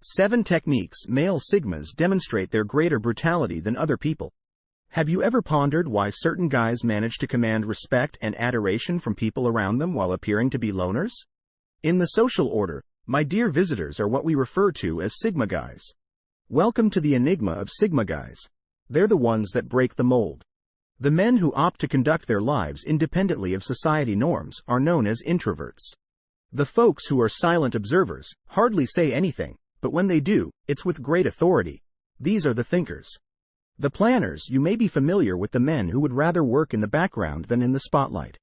7 techniques male Sigmas demonstrate their greater brutality than other people. Have you ever pondered why certain guys manage to command respect and adoration from people around them while appearing to be loners? In the social order, my dear visitors are what we refer to as Sigma guys. Welcome to the enigma of Sigma guys. They're the ones that break the mold. The men who opt to conduct their lives independently of society norms are known as introverts. The folks who are silent observers hardly say anything, but when they do, it's with great authority. These are the thinkers. The planners. You may be familiar with the men who would rather work in the background than in the spotlight.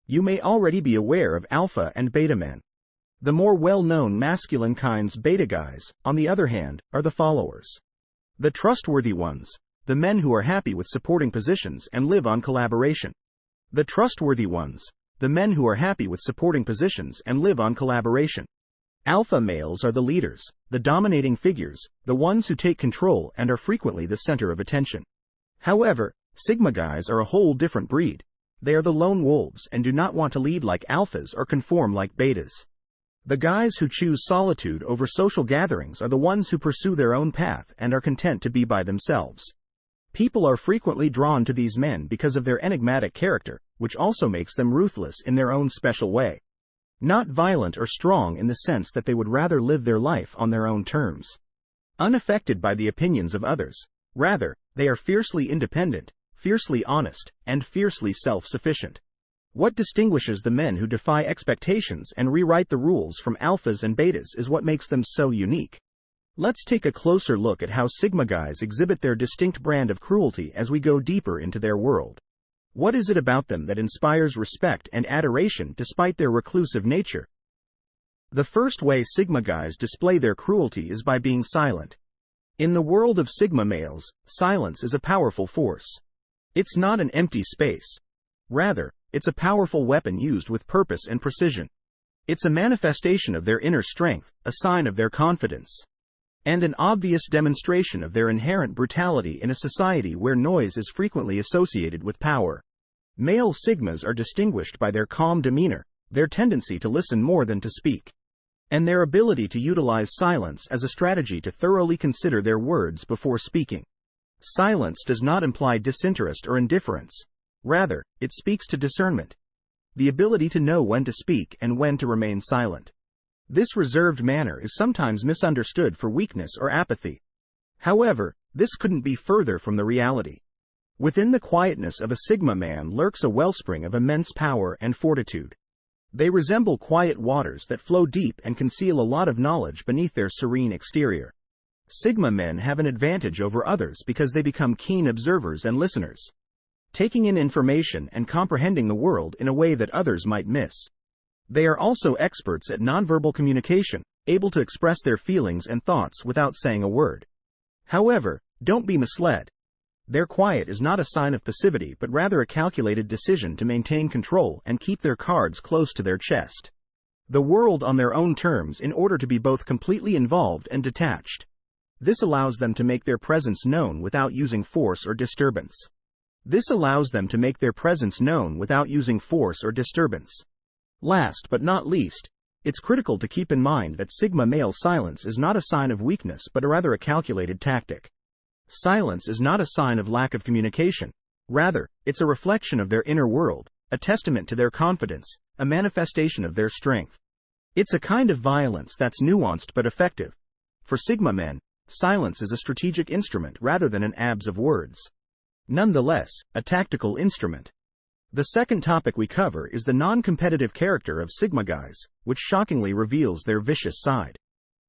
You may already be aware of alpha and beta men. The more well-known masculine kinds, beta guys, on the other hand, are the followers. The trustworthy ones, the men who are happy with supporting positions and live on collaboration. The trustworthy ones, the men who are happy with supporting positions and live on collaboration. Alpha males are the leaders, the dominating figures, the ones who take control and are frequently the center of attention. However, Sigma guys are a whole different breed. They are the lone wolves and do not want to lead like alphas or conform like betas. The guys who choose solitude over social gatherings are the ones who pursue their own path and are content to be by themselves. People are frequently drawn to these men because of their enigmatic character, which also makes them ruthless in their own special way. Not violent or strong in the sense that they would rather live their life on their own terms. Unaffected by the opinions of others. Rather, they are fiercely independent, fiercely honest, and fiercely self-sufficient. What distinguishes the men who defy expectations and rewrite the rules from alphas and betas is what makes them so unique. Let's take a closer look at how Sigma guys exhibit their distinct brand of cruelty as we go deeper into their world. What is it about them that inspires respect and adoration despite their reclusive nature? The first way Sigma guys display their cruelty is by being silent. In the world of Sigma males, silence is a powerful force. It's not an empty space. Rather, it's a powerful weapon used with purpose and precision. It's a manifestation of their inner strength, a sign of their confidence, and an obvious demonstration of their inherent brutality in a society where noise is frequently associated with power. Male Sigmas are distinguished by their calm demeanor, their tendency to listen more than to speak, and their ability to utilize silence as a strategy to thoroughly consider their words before speaking. Silence does not imply disinterest or indifference. Rather, it speaks to discernment, the ability to know when to speak and when to remain silent. This reserved manner is sometimes misunderstood for weakness or apathy. However, this couldn't be further from the reality. Within the quietness of a Sigma man lurks a wellspring of immense power and fortitude. They resemble quiet waters that flow deep and conceal a lot of knowledge beneath their serene exterior. Sigma men have an advantage over others because they become keen observers and listeners, taking in information and comprehending the world in a way that others might miss. They are also experts at nonverbal communication, able to express their feelings and thoughts without saying a word. However, don't be misled. Their quiet is not a sign of passivity but rather a calculated decision to maintain control and keep their cards close to their chest. The world on their own terms in order to be both completely involved and detached. This allows them to make their presence known without using force or disturbance. Last but not least, it's critical to keep in mind that Sigma male silence is not a sign of weakness but rather a calculated tactic. Silence is not a sign of lack of communication. Rather, it's a reflection of their inner world, a testament to their confidence, a manifestation of their strength. It's a kind of violence that's nuanced but effective. For Sigma men, silence is a strategic instrument rather than an abs of words. Nonetheless, a tactical instrument. The second topic we cover is the non-competitive character of Sigma guys, which shockingly reveals their vicious side.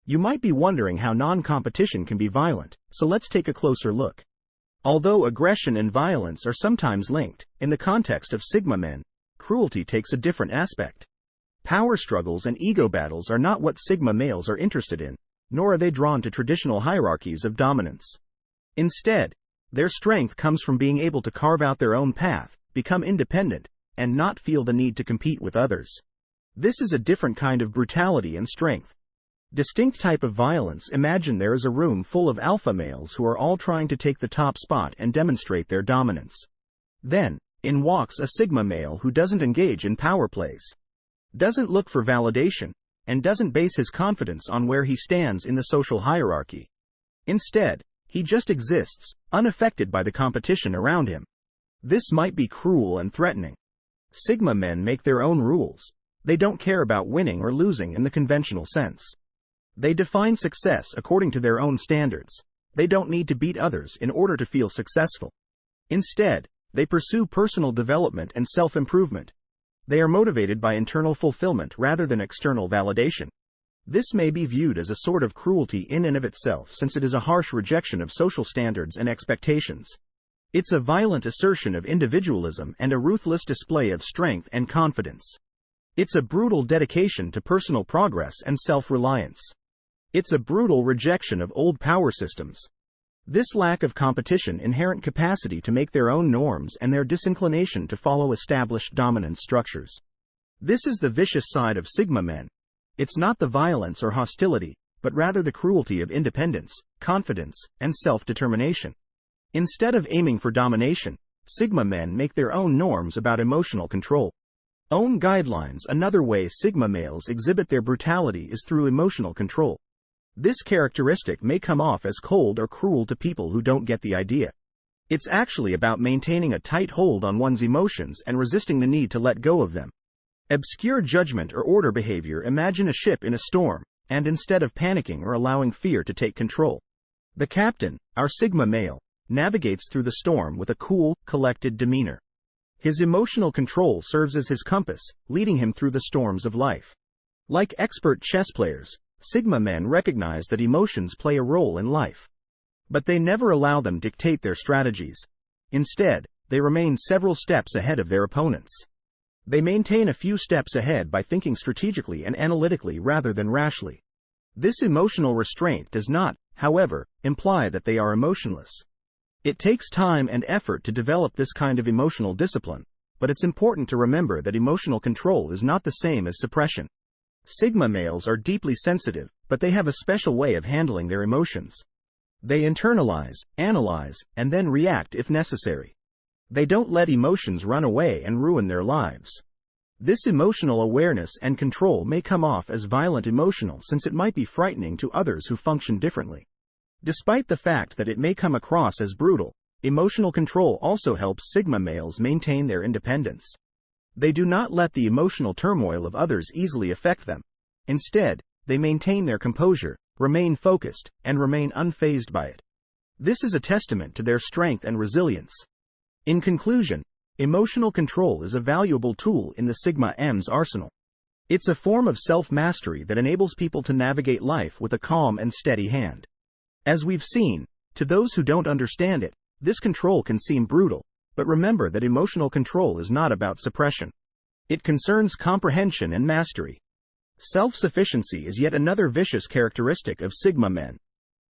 You might be wondering how non-competition can be violent, so let's take a closer look. Although aggression and violence are sometimes linked, in the context of Sigma men, cruelty takes a different aspect. Power struggles and ego battles are not what Sigma males are interested in, nor are they drawn to traditional hierarchies of dominance. Instead, their strength comes from being able to carve out their own path, become independent, and not feel the need to compete with others. This is a different kind of brutality and strength. Distinct type of violence. Imagine there is a room full of alpha males who are all trying to take the top spot and demonstrate their dominance. Then, in walks a Sigma male who doesn't engage in power plays, doesn't look for validation, and doesn't base his confidence on where he stands in the social hierarchy. Instead, he just exists, unaffected by the competition around him. This might be cruel and threatening. Sigma men make their own rules. They don't care about winning or losing in the conventional sense. They define success according to their own standards. They don't need to beat others in order to feel successful. Instead, they pursue personal development and self-improvement. They are motivated by internal fulfillment rather than external validation. This may be viewed as a sort of cruelty in and of itself, since it is a harsh rejection of social standards and expectations. It's a violent assertion of individualism and a ruthless display of strength and confidence. It's a brutal dedication to personal progress and self-reliance. It's a brutal rejection of old power systems. This lack of competition, inherent capacity to make their own norms, and their disinclination to follow established dominance structures. This is the vicious side of Sigma men. It's not the violence or hostility, but rather the cruelty of independence, confidence, and self-determination. Instead of aiming for domination, Sigma men make their own norms about emotional control. Own guidelines. Another way Sigma males exhibit their brutality is through emotional control. This characteristic may come off as cold or cruel to people who don't get the idea. It's actually about maintaining a tight hold on one's emotions and resisting the need to let go of them. Obscure judgment or order behavior. Imagine a ship in a storm, and instead of panicking or allowing fear to take control, the captain, our Sigma male, navigates through the storm with a cool, collected demeanor. His emotional control serves as his compass, leading him through the storms of life. Like expert chess players, Sigma men recognize that emotions play a role in life. But they never allow them to dictate their strategies. Instead, they remain several steps ahead of their opponents. They maintain a few steps ahead by thinking strategically and analytically rather than rashly. This emotional restraint does not, however, imply that they are emotionless. It takes time and effort to develop this kind of emotional discipline, but it's important to remember that emotional control is not the same as suppression. Sigma males are deeply sensitive, but they have a special way of handling their emotions. They internalize, analyze, and then react if necessary. They don't let emotions run away and ruin their lives. This emotional awareness and control may come off as violent emotional, since it might be frightening to others who function differently. Despite the fact that it may come across as brutal, emotional control also helps Sigma males maintain their independence. They do not let the emotional turmoil of others easily affect them. Instead, they maintain their composure, remain focused, and remain unfazed by it. This is a testament to their strength and resilience. In conclusion, emotional control is a valuable tool in the Sigma M's arsenal. It's a form of self-mastery that enables people to navigate life with a calm and steady hand. As we've seen, to those who don't understand it, this control can seem brutal, but remember that emotional control is not about suppression. It concerns comprehension and mastery. Self-sufficiency is yet another vicious characteristic of Sigma men.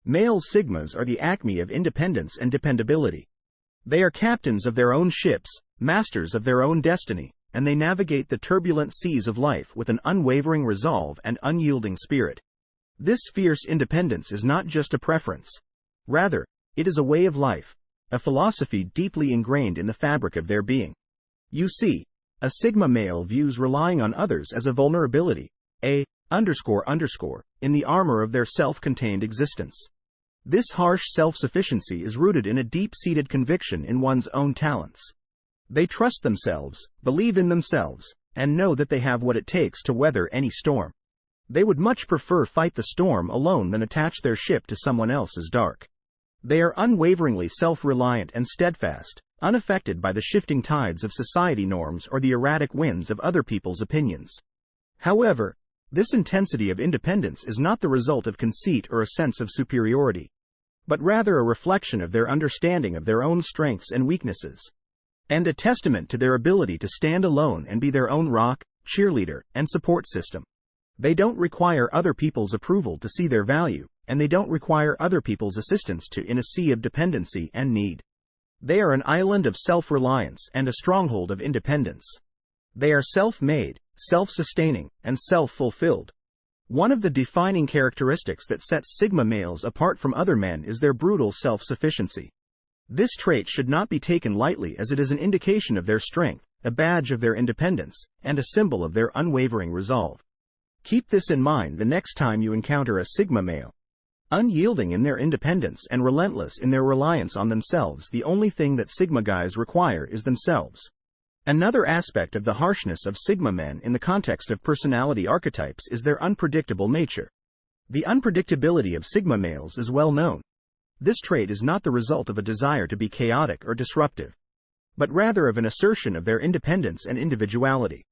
Male Sigmas are the acme of independence and dependability. They are captains of their own ships, masters of their own destiny, and they navigate the turbulent seas of life with an unwavering resolve and unyielding spirit. This fierce independence is not just a preference. Rather, it is a way of life, a philosophy deeply ingrained in the fabric of their being. You see, a Sigma male views relying on others as a vulnerability, in the armor of their self-contained existence. This harsh self-sufficiency is rooted in a deep-seated conviction in one's own talents. They trust themselves, believe in themselves, and know that they have what it takes to weather any storm. They would much prefer fight the storm alone than attach their ship to someone else's dark. They are unwaveringly self-reliant and steadfast, unaffected by the shifting tides of society norms or the erratic winds of other people's opinions. However, this intensity of independence is not the result of conceit or a sense of superiority, but rather a reflection of their understanding of their own strengths and weaknesses, and a testament to their ability to stand alone and be their own rock, cheerleader, and support system. They don't require other people's approval to see their value, and they don't require other people's assistance in a sea of dependency and need. They are an island of self-reliance and a stronghold of independence. They are self-made, self-sustaining, and self-fulfilled. One of the defining characteristics that sets Sigma males apart from other men is their brutal self-sufficiency. This trait should not be taken lightly, as it is an indication of their strength, a badge of their independence, and a symbol of their unwavering resolve. Keep this in mind the next time you encounter a Sigma male. Unyielding in their independence and relentless in their reliance on themselves, the only thing that Sigma guys require is themselves. Another aspect of the harshness of Sigma men in the context of personality archetypes is their unpredictable nature. The unpredictability of Sigma males is well known. This trait is not the result of a desire to be chaotic or disruptive, but rather of an assertion of their independence and individuality.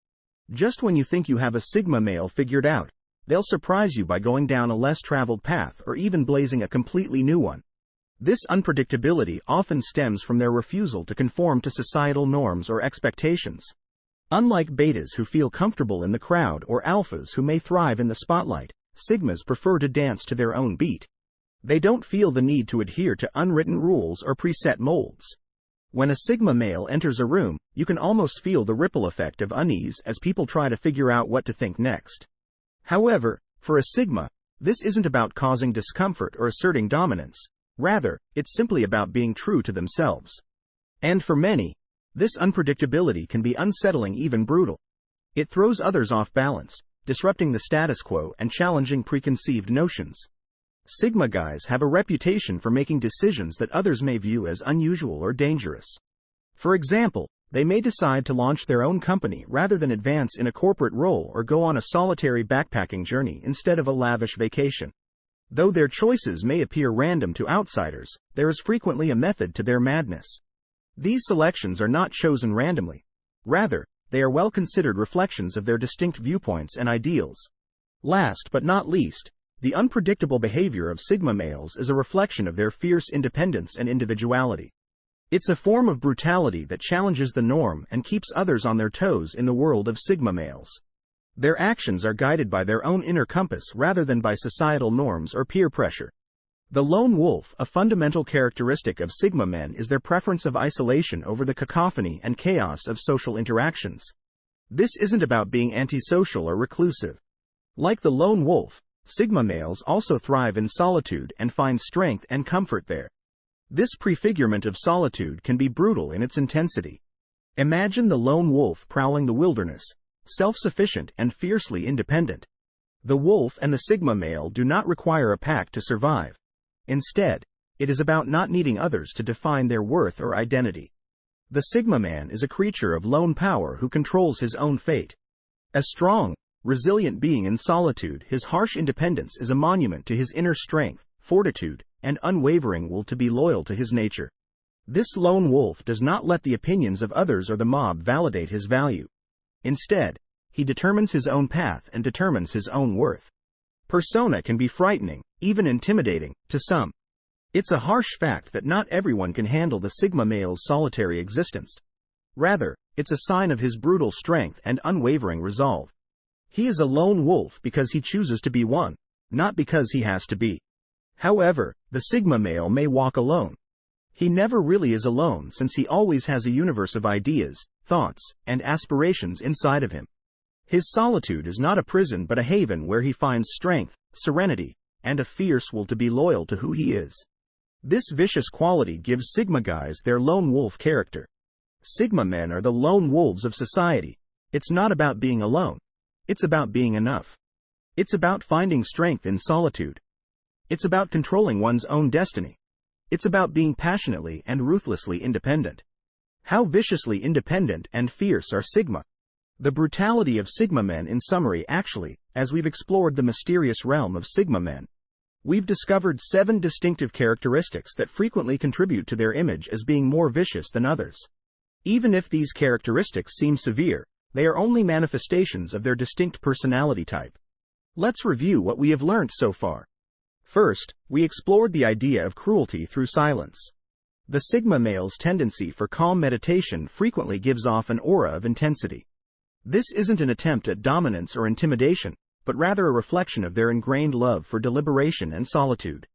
Just when you think you have a Sigma male figured out, they'll surprise you by going down a less traveled path or even blazing a completely new one. This unpredictability often stems from their refusal to conform to societal norms or expectations. Unlike betas who feel comfortable in the crowd or alphas who may thrive in the spotlight, Sigmas prefer to dance to their own beat. They don't feel the need to adhere to unwritten rules or preset molds. When a Sigma male enters a room, you can almost feel the ripple effect of unease as people try to figure out what to think next. However, for a Sigma, this isn't about causing discomfort or asserting dominance. Rather, it's simply about being true to themselves. And for many, this unpredictability can be unsettling, even brutal. It throws others off balance, disrupting the status quo and challenging preconceived notions. Sigma guys have a reputation for making decisions that others may view as unusual or dangerous. For example, they may decide to launch their own company rather than advance in a corporate role or go on a solitary backpacking journey instead of a lavish vacation. Though their choices may appear random to outsiders, there is frequently a method to their madness. These selections are not chosen randomly. Rather, they are well-considered reflections of their distinct viewpoints and ideals. Last but not least, the unpredictable behavior of Sigma males is a reflection of their fierce independence and individuality. It's a form of brutality that challenges the norm and keeps others on their toes in the world of Sigma males. Their actions are guided by their own inner compass rather than by societal norms or peer pressure. The lone wolf, a fundamental characteristic of Sigma men, is their preference of isolation over the cacophony and chaos of social interactions. This isn't about being antisocial or reclusive. Like the lone wolf, Sigma males also thrive in solitude and find strength and comfort there. This prefigurement of solitude can be brutal in its intensity. Imagine the lone wolf prowling the wilderness, self-sufficient and fiercely independent. The wolf and the Sigma male do not require a pack to survive. Instead, it is about not needing others to define their worth or identity. The Sigma man is a creature of lone power who controls his own fate. A strong, resilient being in solitude, his harsh independence is a monument to his inner strength, fortitude, and unwavering will to be loyal to his nature. This lone wolf does not let the opinions of others or the mob validate his value. Instead, he determines his own path and determines his own worth. Persona can be frightening, even intimidating, to some. It's a harsh fact that not everyone can handle the Sigma male's solitary existence. Rather, it's a sign of his brutal strength and unwavering resolve. He is a lone wolf because he chooses to be one, not because he has to be. However, the Sigma male may walk alone. He never really is alone since he always has a universe of ideas, thoughts, and aspirations inside of him. His solitude is not a prison but a haven where he finds strength, serenity, and a fierce will to be loyal to who he is. This vicious quality gives Sigma guys their lone wolf character. Sigma men are the lone wolves of society. It's not about being alone. It's about being enough. It's about finding strength in solitude. It's about controlling one's own destiny. It's about being passionately and ruthlessly independent. How viciously independent and fierce are Sigma? The brutality of Sigma men in summary. Actually, as we've explored the mysterious realm of Sigma men, we've discovered 7 distinctive characteristics that frequently contribute to their image as being more vicious than others. Even if these characteristics seem severe, they are only manifestations of their distinct personality type. Let's review what we have learned so far. First, we explored the idea of cruelty through silence. The Sigma male's tendency for calm meditation frequently gives off an aura of intensity. This isn't an attempt at dominance or intimidation, but rather a reflection of their ingrained love for deliberation and solitude.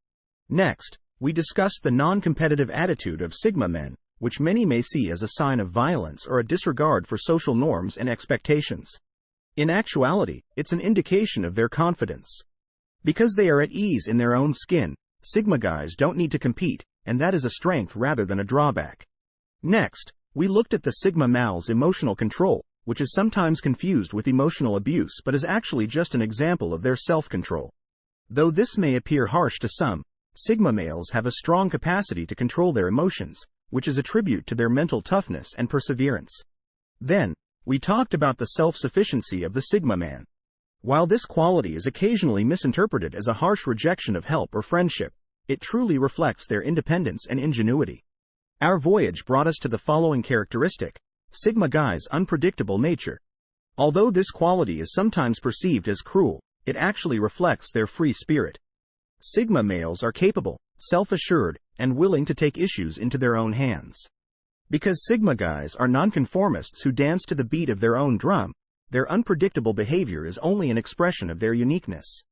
Next, we discussed the non-competitive attitude of Sigma men, which many may see as a sign of violence or a disregard for social norms and expectations. In actuality, it's an indication of their confidence. Because they are at ease in their own skin, Sigma guys don't need to compete, and that is a strength rather than a drawback. Next, we looked at the Sigma male's emotional control, which is sometimes confused with emotional abuse but is actually just an example of their self-control. Though this may appear harsh to some, Sigma males have a strong capacity to control their emotions, which is a tribute to their mental toughness and perseverance. Then, we talked about the self-sufficiency of the Sigma man. While this quality is occasionally misinterpreted as a harsh rejection of help or friendship, it truly reflects their independence and ingenuity. Our voyage brought us to the following characteristic: Sigma guys' unpredictable nature. Although this quality is sometimes perceived as cruel, it actually reflects their free spirit. Sigma males are capable, self-assured, and willing to take issues into their own hands. Because Sigma guys are nonconformists who dance to the beat of their own drum, their unpredictable behavior is only an expression of their uniqueness.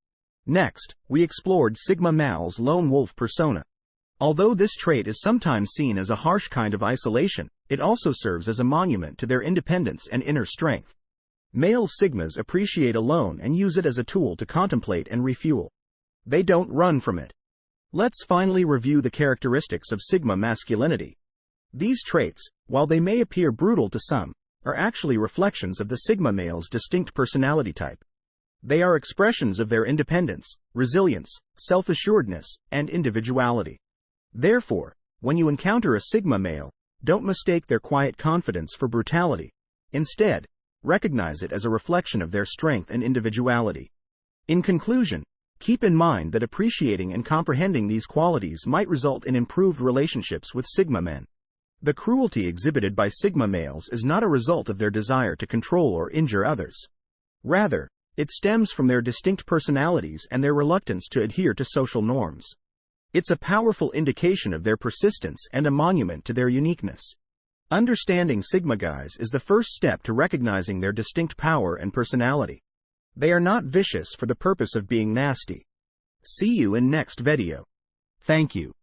Next, we explored Sigma male's lone wolf persona. Although this trait is sometimes seen as a harsh kind of isolation, it also serves as a monument to their independence and inner strength. Male Sigmas appreciate alone and use it as a tool to contemplate and refuel. They don't run from it. Let's finally review the characteristics of Sigma masculinity. These traits, while they may appear brutal to some, are actually reflections of the Sigma male's distinct personality type. They are expressions of their independence, resilience, self-assuredness, and individuality. Therefore, when you encounter a Sigma male, don't mistake their quiet confidence for brutality. Instead, recognize it as a reflection of their strength and individuality. In conclusion, keep in mind that appreciating and comprehending these qualities might result in improved relationships with Sigma men. The cruelty exhibited by Sigma males is not a result of their desire to control or injure others. Rather, it stems from their distinct personalities and their reluctance to adhere to social norms. It's a powerful indication of their persistence and a monument to their uniqueness. Understanding Sigma guys is the first step to recognizing their distinct power and personality. They are not vicious for the purpose of being nasty. See you in next video. Thank you.